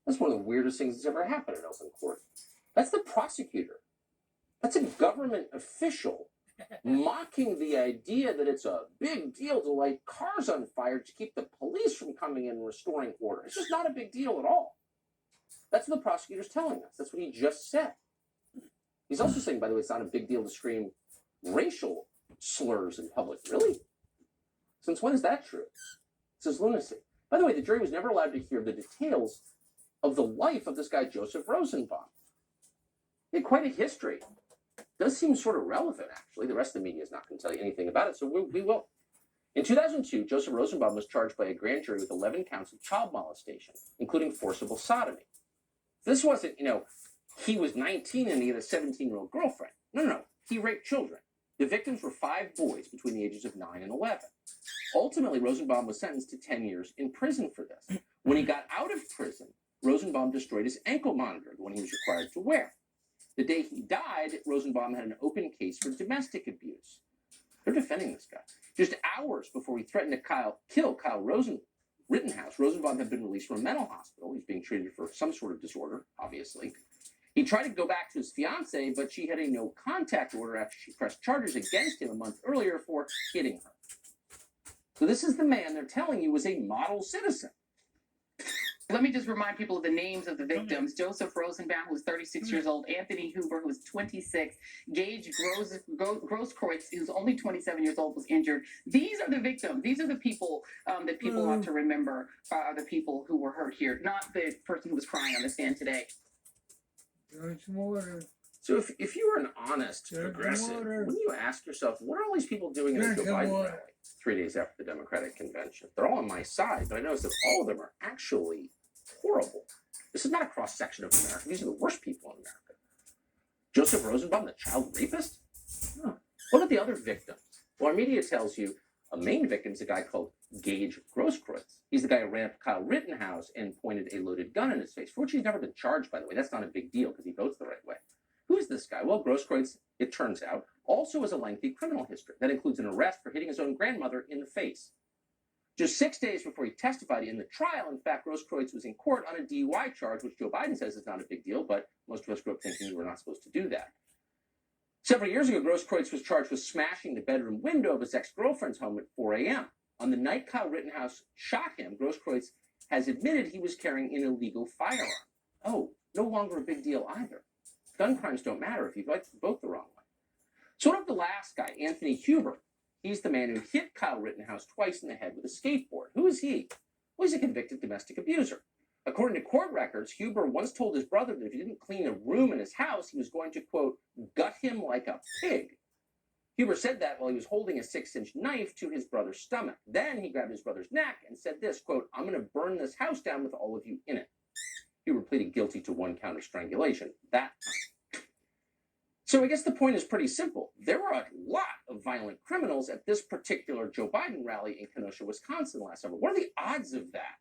That's one of the weirdest things that's ever happened in open court. That's the prosecutor. That's a government official mocking the idea that it's a big deal to light cars on fire to keep the police from coming in and restoring order. It's just not a big deal at all. That's what the prosecutor's telling us. That's what he just said. He's also saying, by the way, it's not a big deal to scream racial slurs in public. Really? Since when is that true? This is lunacy. By the way, the jury was never allowed to hear the details of the life of this guy, Joseph Rosenbaum. He had quite a history. Does seem sort of relevant, actually. The rest of the media is not going to tell you anything about it, so we will. In 2002, Joseph Rosenbaum was charged by a grand jury with 11 counts of child molestation, including forcible sodomy. This wasn't, he was 19 and he had a 17-year-old girlfriend. No. He raped children. The victims were 5 boys between the ages of 9 and 11. Ultimately, Rosenbaum was sentenced to 10 years in prison for this. When he got out of prison, Rosenbaum destroyed his ankle monitor, the one he was required to wear. The day he died, Rosenbaum had an open case for domestic abuse. They're defending this guy. Just hours before he threatened to kill Kyle Rittenhouse, Rosenbaum had been released from a mental hospital. He's being treated for some sort of disorder, obviously. He tried to go back to his fiancée, but she had a no-contact order after she pressed charges against him a month earlier for hitting her. So this is the man they're telling you was a model citizen. Let me just remind people of the names of the victims. Joseph Rosenbaum, who was 36 years old. Anthony Huber, who was 26. Gage Grosskreutz, who's only 27 years old, was injured. These are the victims. These are the people that people want to remember, are the people who were hurt here, not the person who was crying on the stand today. So if you were an honest progressive, wouldn't you ask yourself, what are all these people doing in a Joe Biden rally 3 days after the Democratic convention? They're all on my side, but I notice that all of them are actually horrible. This is not a cross-section of America. These are the worst people in America. Joseph Rosenbaum, the child rapist? Huh. What about the other victims? Well, our media tells you a main victim is a guy called Gage Grosskreutz. He's the guy who ran up to Kyle Rittenhouse and pointed a loaded gun in his face, for which he's never been charged, by the way. That's not a big deal because he votes the right way. Who is this guy? Well, Grosskreutz, it turns out, also has a lengthy criminal history. That includes an arrest for hitting his own grandmother in the face. Just 6 days before he testified in the trial, in fact, Grosskreutz was in court on a DUI charge, which Joe Biden says is not a big deal, but most of us grew up thinking we were not supposed to do that. Several years ago, Grosskreutz was charged with smashing the bedroom window of his ex-girlfriend's home at 4 a.m. On the night Kyle Rittenhouse shot him, Grosskreutz has admitted he was carrying an illegal firearm. Oh, no longer a big deal either. Gun crimes don't matter if you vote the wrong way. So what about the last guy, Anthony Huber? He's the man who hit Kyle Rittenhouse twice in the head with a skateboard. Who is he? Well, he's a convicted domestic abuser. According to court records, Huber once told his brother that if he didn't clean a room in his house, he was going to, quote, gut him like a pig. Huber said that while he was holding a 6-inch knife to his brother's stomach. Then he grabbed his brother's neck and said this, quote, I'm going to burn this house down with all of you in it. Huber pleaded guilty to 1 count of strangulation that time. So I guess the point is pretty simple. There were a lot of violent criminals at this particular Joe Biden rally in Kenosha, Wisconsin last summer. What are the odds of that?